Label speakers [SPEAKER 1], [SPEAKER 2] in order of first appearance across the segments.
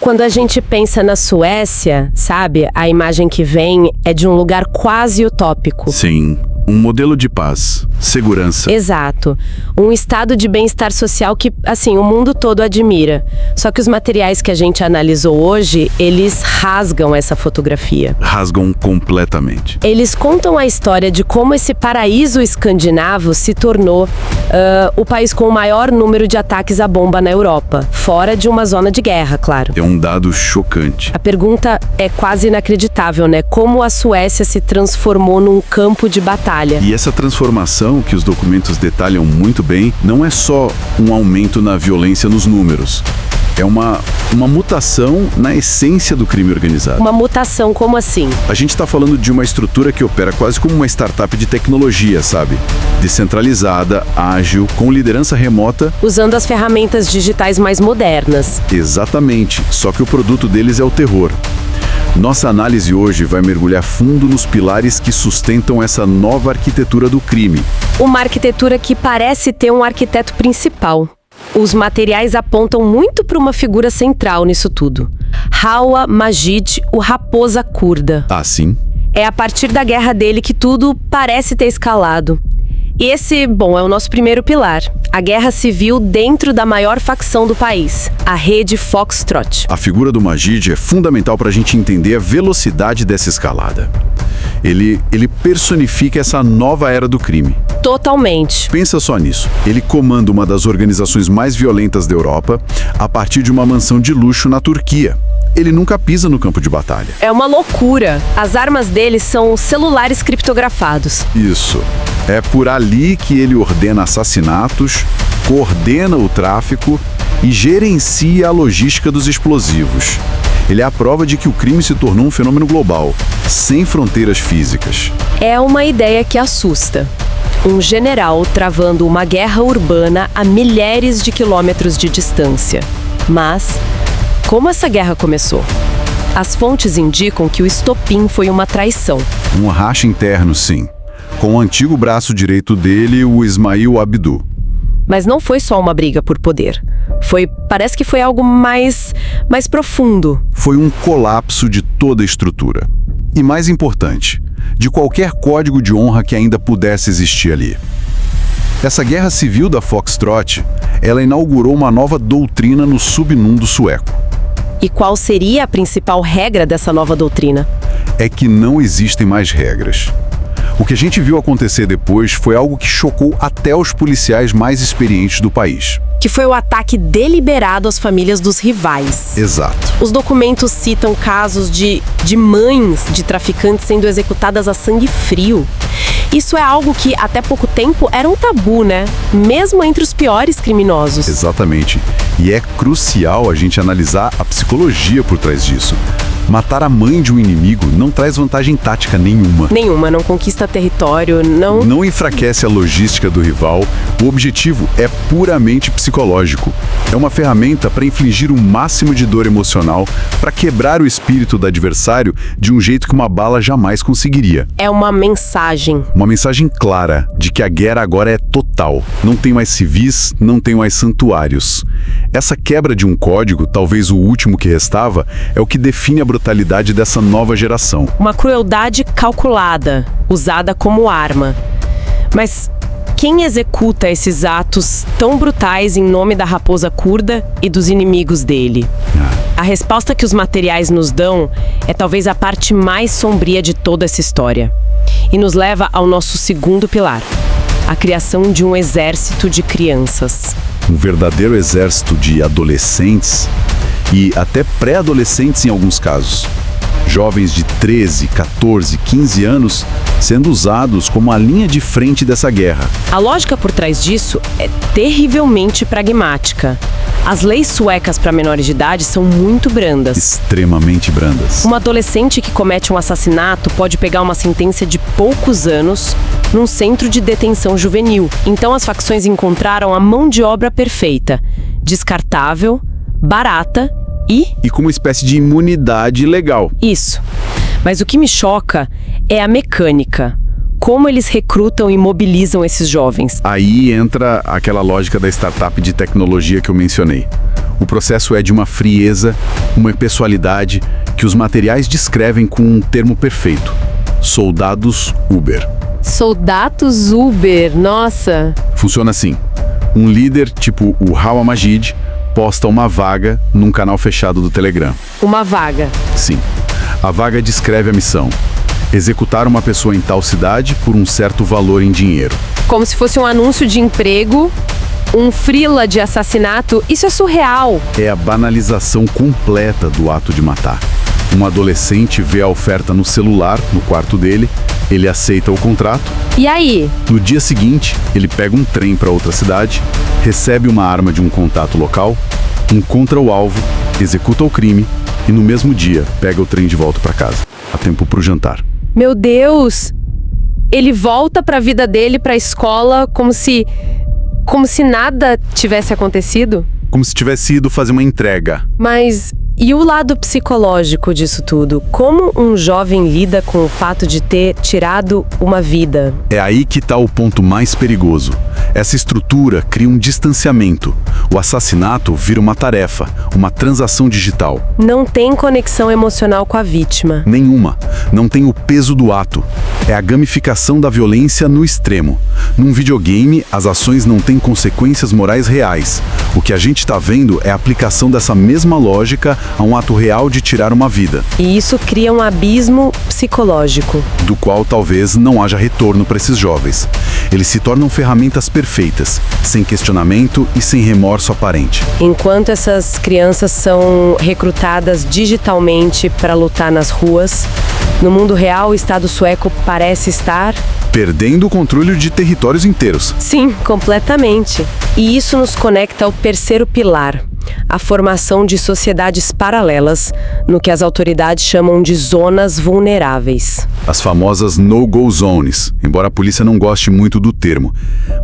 [SPEAKER 1] Quando a gente pensa na Suécia, sabe, a imagem que vem é de um lugar quase utópico.
[SPEAKER 2] Sim, um modelo de paz, segurança.
[SPEAKER 1] Exato. Um estado de bem-estar social que, assim, o mundo todo admira. Só que os materiais que a gente analisou hoje, eles rasgam essa fotografia.
[SPEAKER 2] Rasgam completamente.
[SPEAKER 1] Eles contam a história de como esse paraíso escandinavo se tornou o país com o maior número de ataques à bomba na Europa, fora de uma zona de guerra, claro.
[SPEAKER 2] É um dado chocante.
[SPEAKER 1] A pergunta é quase inacreditável, né? Como a Suécia se transformou num campo de batalha.
[SPEAKER 2] E essa transformação, que os documentos detalham muito bem, não é só um aumento na violência nos números. É uma mutação na essência do crime organizado.
[SPEAKER 1] Uma mutação, como assim?
[SPEAKER 2] A gente está falando de uma estrutura que opera quase como uma startup de tecnologia, sabe? Descentralizada, ágil, com liderança remota.
[SPEAKER 1] Usando as ferramentas digitais mais modernas.
[SPEAKER 2] Exatamente, só que o produto deles é o terror. Nossa análise hoje vai mergulhar fundo nos pilares que sustentam essa nova arquitetura do crime.
[SPEAKER 1] Uma arquitetura que parece ter um arquiteto principal. Os materiais apontam muito para uma figura central nisso tudo. Hawa Majid, o Raposa Curda.
[SPEAKER 2] Ah, sim?
[SPEAKER 1] É a partir da guerra dele que tudo parece ter escalado. E esse, bom, é o nosso primeiro pilar. A guerra civil dentro da maior facção do país, a rede Foxtrot.
[SPEAKER 2] A figura do Majid é fundamental para a gente entender a velocidade dessa escalada. Ele personifica essa nova era do crime.
[SPEAKER 1] Totalmente.
[SPEAKER 2] Pensa só nisso. Ele comanda uma das organizações mais violentas da Europa a partir de uma mansão de luxo na Turquia. Ele nunca pisa no campo de batalha.
[SPEAKER 1] É uma loucura. As armas dele são celulares criptografados.
[SPEAKER 2] Isso. É por ali que ele ordena assassinatos, coordena o tráfico e gerencia a logística dos explosivos. Ele é a prova de que o crime se tornou um fenômeno global, sem fronteiras físicas.
[SPEAKER 1] É uma ideia que assusta. Um general travando uma guerra urbana a milhares de quilômetros de distância. Mas, como essa guerra começou? As fontes indicam que o estopim foi uma traição.
[SPEAKER 2] Um racha interno, sim. Com o antigo braço direito dele, o Ismail Abdu.
[SPEAKER 1] Mas não foi só uma briga por poder. Parece que foi algo mais profundo.
[SPEAKER 2] Foi um colapso de toda a estrutura. E mais importante, de qualquer código de honra que ainda pudesse existir ali. Essa guerra civil da Foxtrot, ela inaugurou uma nova doutrina no submundo sueco.
[SPEAKER 1] E qual seria a principal regra dessa nova doutrina?
[SPEAKER 2] É que não existem mais regras. O que a gente viu acontecer depois foi algo que chocou até os policiais mais experientes do país.
[SPEAKER 1] Que foi o ataque deliberado às famílias dos rivais.
[SPEAKER 2] Exato.
[SPEAKER 1] Os documentos citam casos de mães de traficantes sendo executadas a sangue frio. Isso é algo que, até pouco tempo, era um tabu, né? Mesmo entre os piores criminosos.
[SPEAKER 2] Exatamente. E é crucial a gente analisar a psicologia por trás disso. Matar a mãe de um inimigo não traz vantagem tática nenhuma.
[SPEAKER 1] Nenhuma, não conquista território, não...
[SPEAKER 2] Não enfraquece a logística do rival. O objetivo é puramente psicológico. É uma ferramenta para infligir o máximo de dor emocional, para quebrar o espírito do adversário de um jeito que uma bala jamais conseguiria.
[SPEAKER 1] É uma mensagem.
[SPEAKER 2] Uma mensagem clara de que a guerra agora é total. Não tem mais civis, não tem mais santuários. Essa quebra de um código, talvez o último que restava, é o que define a brutalidade dessa nova geração.
[SPEAKER 1] Uma crueldade calculada, usada como arma. Mas quem executa esses atos tão brutais em nome da Raposa Curda e dos inimigos dele? A resposta que os materiais nos dão é talvez a parte mais sombria de toda essa história. E nos leva ao nosso segundo pilar: a criação de um exército de crianças.
[SPEAKER 2] Um verdadeiro exército de adolescentes e até pré-adolescentes em alguns casos. Jovens de 13, 14, 15 anos sendo usados como a linha de frente dessa guerra.
[SPEAKER 1] A lógica por trás disso é terrivelmente pragmática. As leis suecas para menores de idade são muito brandas.
[SPEAKER 2] Extremamente brandas.
[SPEAKER 1] Um adolescente que comete um assassinato pode pegar uma sentença de poucos anos num centro de detenção juvenil. Então as facções encontraram a mão de obra perfeita, descartável, barata e
[SPEAKER 2] com uma espécie de imunidade legal.
[SPEAKER 1] Isso. Mas o que me choca é a mecânica. Como eles recrutam e mobilizam esses jovens.
[SPEAKER 2] Aí entra aquela lógica da startup de tecnologia que eu mencionei. O processo é de uma frieza, uma pessoalidade que os materiais descrevem com um termo perfeito: soldados Uber.
[SPEAKER 1] Soldados Uber, nossa!
[SPEAKER 2] Funciona assim: um líder, tipo o Hawa Majid, posta uma vaga num canal fechado do Telegram.
[SPEAKER 1] Uma vaga.
[SPEAKER 2] Sim. A vaga descreve a missão: executar uma pessoa em tal cidade por um certo valor em dinheiro.
[SPEAKER 1] Como se fosse um anúncio de emprego, um freela de assassinato. Isso é surreal.
[SPEAKER 2] É a banalização completa do ato de matar. Um adolescente vê a oferta no celular, no quarto dele, ele aceita o contrato.
[SPEAKER 1] E aí?
[SPEAKER 2] No dia seguinte, ele pega um trem para outra cidade, recebe uma arma de um contato local, encontra o alvo, executa o crime e no mesmo dia pega o trem de volta para casa. Há tempo para o jantar.
[SPEAKER 1] Meu Deus! Ele volta para a vida dele, para a escola, como se nada tivesse acontecido?
[SPEAKER 2] Como se tivesse ido fazer uma entrega.
[SPEAKER 1] Mas e o lado psicológico disso tudo? Como um jovem lida com o fato de ter tirado uma vida?
[SPEAKER 2] É aí que está o ponto mais perigoso. Essa estrutura cria um distanciamento. O assassinato vira uma tarefa, uma transação digital.
[SPEAKER 1] Não tem conexão emocional com a vítima.
[SPEAKER 2] Nenhuma. Não tem o peso do ato. É a gamificação da violência no extremo. Num videogame, as ações não têm consequências morais reais. O que a gente está vendo é a aplicação dessa mesma lógica a um ato real de tirar uma vida.
[SPEAKER 1] E isso cria um abismo psicológico.
[SPEAKER 2] Do qual talvez não haja retorno para esses jovens. Eles se tornam ferramentas perfeitas, sem questionamento e sem remorso aparente.
[SPEAKER 1] Enquanto essas crianças são recrutadas digitalmente para lutar nas ruas, no mundo real o Estado sueco parece estar
[SPEAKER 2] perdendo o controle de territórios inteiros.
[SPEAKER 1] Sim, completamente. E isso nos conecta ao terceiro pilar, a formação de sociedades paralelas, no que as autoridades chamam de zonas vulneráveis.
[SPEAKER 2] As famosas no-go zones, embora a polícia não goste muito do termo.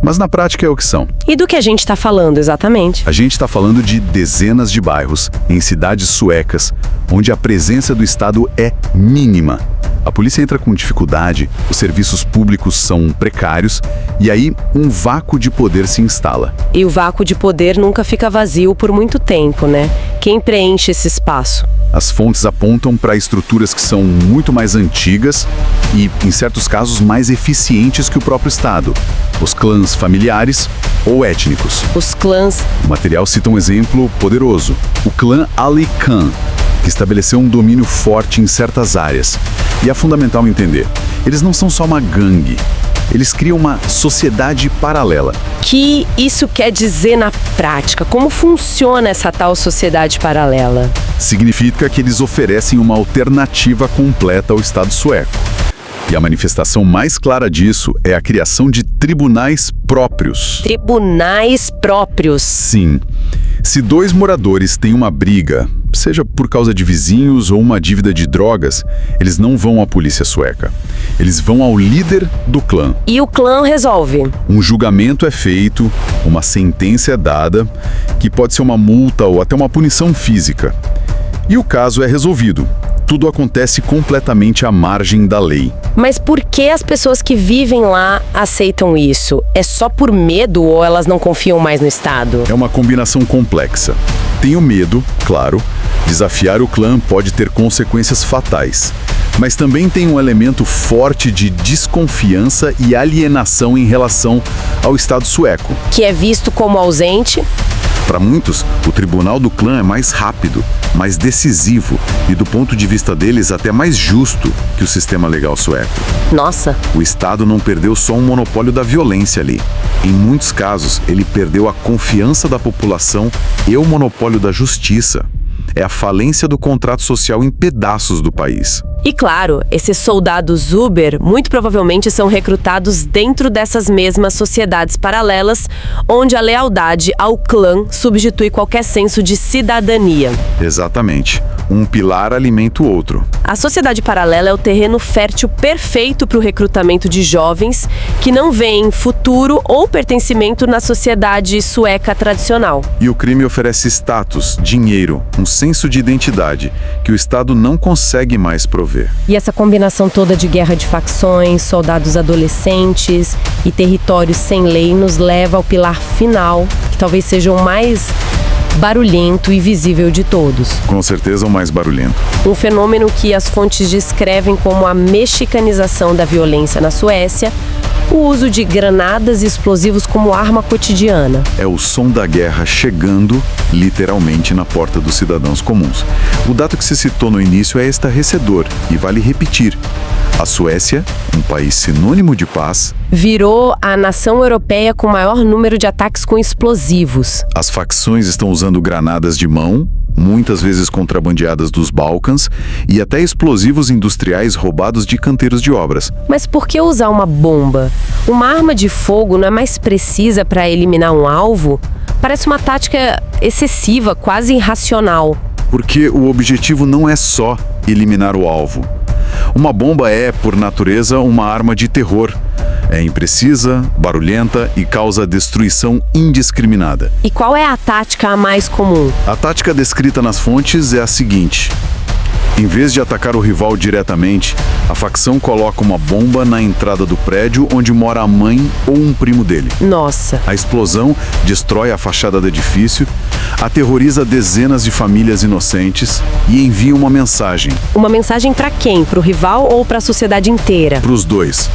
[SPEAKER 2] Mas na prática é o que são.
[SPEAKER 1] E do que a gente está falando, exatamente?
[SPEAKER 2] A gente está falando de dezenas de bairros, em cidades suecas, onde a presença do Estado é mínima. A polícia entra com dificuldade, os serviços públicos são precários e aí um vácuo de poder se instala.
[SPEAKER 1] E o vácuo de poder nunca fica vazio por muito tempo, né? Quem preenche esse espaço?
[SPEAKER 2] As fontes apontam para estruturas que são muito mais antigas e, em certos casos, mais eficientes que o próprio Estado. Os clãs familiares ou étnicos.
[SPEAKER 1] Os clãs.
[SPEAKER 2] O material cita um exemplo poderoso: o clã Ali Khan, que estabeleceu um domínio forte em certas áreas. E é fundamental entender, eles não são só uma gangue, eles criam uma sociedade paralela.
[SPEAKER 1] Que isso quer dizer na prática? Como funciona essa tal sociedade paralela?
[SPEAKER 2] Significa que eles oferecem uma alternativa completa ao Estado sueco. E a manifestação mais clara disso é a criação de tribunais próprios.
[SPEAKER 1] Tribunais próprios?
[SPEAKER 2] Sim. Se dois moradores têm uma briga, seja por causa de vizinhos ou uma dívida de drogas, eles não vão à polícia sueca. Eles vão ao líder do clã.
[SPEAKER 1] E o clã resolve?
[SPEAKER 2] Um julgamento é feito, uma sentença é dada, que pode ser uma multa ou até uma punição física. E o caso é resolvido. Tudo acontece completamente à margem da lei.
[SPEAKER 1] Mas por que as pessoas que vivem lá aceitam isso? É só por medo ou elas não confiam mais no Estado?
[SPEAKER 2] É uma combinação complexa. Tem o medo, claro. Desafiar o clã pode ter consequências fatais. Mas também tem um elemento forte de desconfiança e alienação em relação ao Estado sueco.
[SPEAKER 1] Que é visto como ausente?
[SPEAKER 2] Para muitos, o tribunal do clã é mais rápido, mais decisivo e, do ponto de vista deles, até mais justo que o sistema legal sueco.
[SPEAKER 1] Nossa!
[SPEAKER 2] O Estado não perdeu só um monopólio da violência ali. Em muitos casos, ele perdeu a confiança da população e o monopólio da justiça. É a falência do contrato social em pedaços do país.
[SPEAKER 1] E claro, esses soldados Uber muito provavelmente são recrutados dentro dessas mesmas sociedades paralelas, onde a lealdade ao clã substitui qualquer senso de cidadania.
[SPEAKER 2] Exatamente. Um pilar alimenta o outro.
[SPEAKER 1] A sociedade paralela é o terreno fértil perfeito para o recrutamento de jovens que não veem futuro ou pertencimento na sociedade sueca tradicional.
[SPEAKER 2] E o crime oferece status, dinheiro, um senso de identidade que o Estado não consegue mais prover.
[SPEAKER 1] E essa combinação toda de guerra de facções, soldados adolescentes e territórios sem lei nos leva ao pilar final, que talvez seja o mais barulhento e visível de todos.
[SPEAKER 2] Com certeza o mais barulhento.
[SPEAKER 1] Um fenômeno que as fontes descrevem como a mexicanização da violência na Suécia, o uso de granadas e explosivos como arma cotidiana.
[SPEAKER 2] É o som da guerra chegando, literalmente, na porta dos cidadãos comuns. O dado que se citou no início é estarrecedor e vale repetir. A Suécia, um país sinônimo de paz,
[SPEAKER 1] virou a nação europeia com maior número de ataques com explosivos.
[SPEAKER 2] As facções estão usando granadas de mão, muitas vezes contrabandeadas dos Balcãs, e até explosivos industriais roubados de canteiros de obras.
[SPEAKER 1] Mas por que usar uma bomba? Uma arma de fogo não é mais precisa para eliminar um alvo? Parece uma tática excessiva, quase irracional.
[SPEAKER 2] Porque o objetivo não é só eliminar o alvo. Uma bomba é, por natureza, uma arma de terror. É imprecisa, barulhenta e causa destruição indiscriminada.
[SPEAKER 1] E qual é a tática a mais comum?
[SPEAKER 2] A tática descrita nas fontes é a seguinte: em vez de atacar o rival diretamente, a facção coloca uma bomba na entrada do prédio onde mora a mãe ou um primo dele.
[SPEAKER 1] Nossa!
[SPEAKER 2] A explosão destrói a fachada do edifício, aterroriza dezenas de famílias inocentes e envia uma mensagem.
[SPEAKER 1] Uma mensagem para quem? Para o rival ou para a sociedade inteira?
[SPEAKER 2] Para os dois.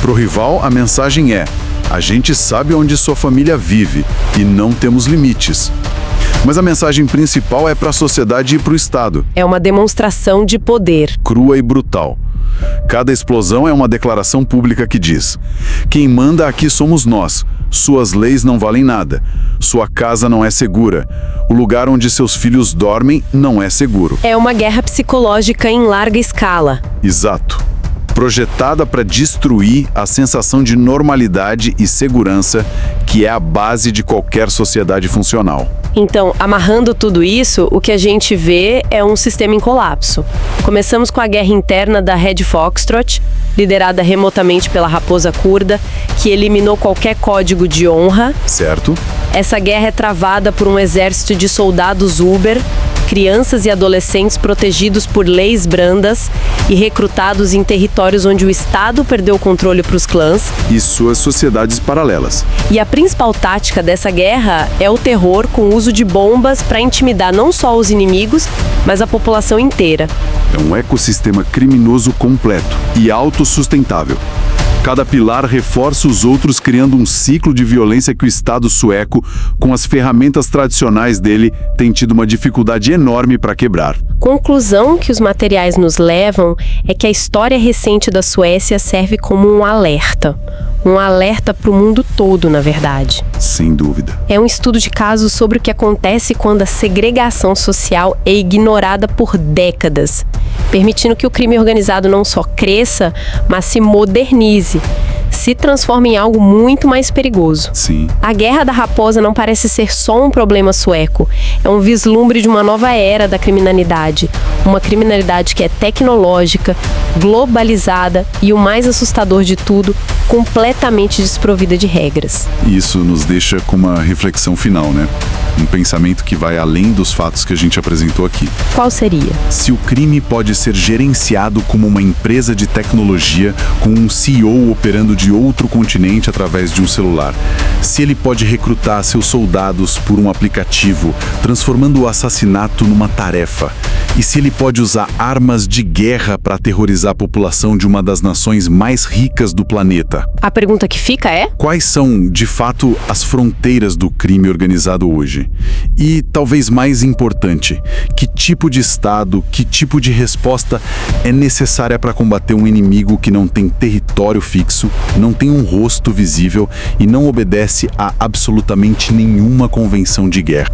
[SPEAKER 2] Para o rival, a mensagem é: a gente sabe onde sua família vive e não temos limites. Mas a mensagem principal é para a sociedade e para o Estado.
[SPEAKER 1] É uma demonstração de poder.
[SPEAKER 2] Crua e brutal. Cada explosão é uma declaração pública que diz: quem manda aqui somos nós. Suas leis não valem nada. Sua casa não é segura. O lugar onde seus filhos dormem não é seguro.
[SPEAKER 1] É uma guerra psicológica em larga escala.
[SPEAKER 2] Exato. Projetada para destruir a sensação de normalidade e segurança que é a base de qualquer sociedade funcional.
[SPEAKER 1] Então, amarrando tudo isso, o que a gente vê é um sistema em colapso. Começamos com a guerra interna da Red Foxtrot, liderada remotamente pela Raposa Curda, que eliminou qualquer código de honra.
[SPEAKER 2] Certo?
[SPEAKER 1] Essa guerra é travada por um exército de soldados Uber, crianças e adolescentes protegidos por leis brandas e recrutados em territórios onde o Estado perdeu o controle para os clãs.
[SPEAKER 2] E suas sociedades paralelas.
[SPEAKER 1] E a principal tática dessa guerra é o terror com o uso de bombas para intimidar não só os inimigos, mas a população inteira.
[SPEAKER 2] É um ecossistema criminoso completo e autossustentável. Cada pilar reforça os outros, criando um ciclo de violência que o Estado sueco, com as ferramentas tradicionais dele, tem tido uma dificuldade enorme para quebrar.
[SPEAKER 1] Conclusão que os materiais nos levam é que a história recente da Suécia serve como um alerta. Um alerta para o mundo todo, na verdade.
[SPEAKER 2] Sem dúvida.
[SPEAKER 1] É um estudo de caso sobre o que acontece quando a segregação social é ignorada por décadas, permitindo que o crime organizado não só cresça, mas se modernize, se transforma em algo muito mais perigoso.
[SPEAKER 2] Sim.
[SPEAKER 1] A Guerra da Raposa não parece ser só um problema sueco, é um vislumbre de uma nova era da criminalidade, uma criminalidade que é tecnológica, globalizada e, o mais assustador de tudo, completamente desprovida de regras.
[SPEAKER 2] Isso nos deixa com uma reflexão final, né? Um pensamento que vai além dos fatos que a gente apresentou aqui.
[SPEAKER 1] Qual seria?
[SPEAKER 2] Se o crime pode ser gerenciado como uma empresa de tecnologia, com um CEO operando de outro continente através de um celular, se ele pode recrutar seus soldados por um aplicativo, transformando o assassinato numa tarefa, e se ele pode usar armas de guerra para aterrorizar a população de uma das nações mais ricas do planeta.
[SPEAKER 1] A pergunta que fica é:
[SPEAKER 2] quais são, de fato, as fronteiras do crime organizado hoje? E, talvez mais importante, que tipo de Estado, que tipo de resposta é necessária para combater um inimigo que não tem território fixo, não tem um rosto visível e não obedece a absolutamente nenhuma convenção de guerra?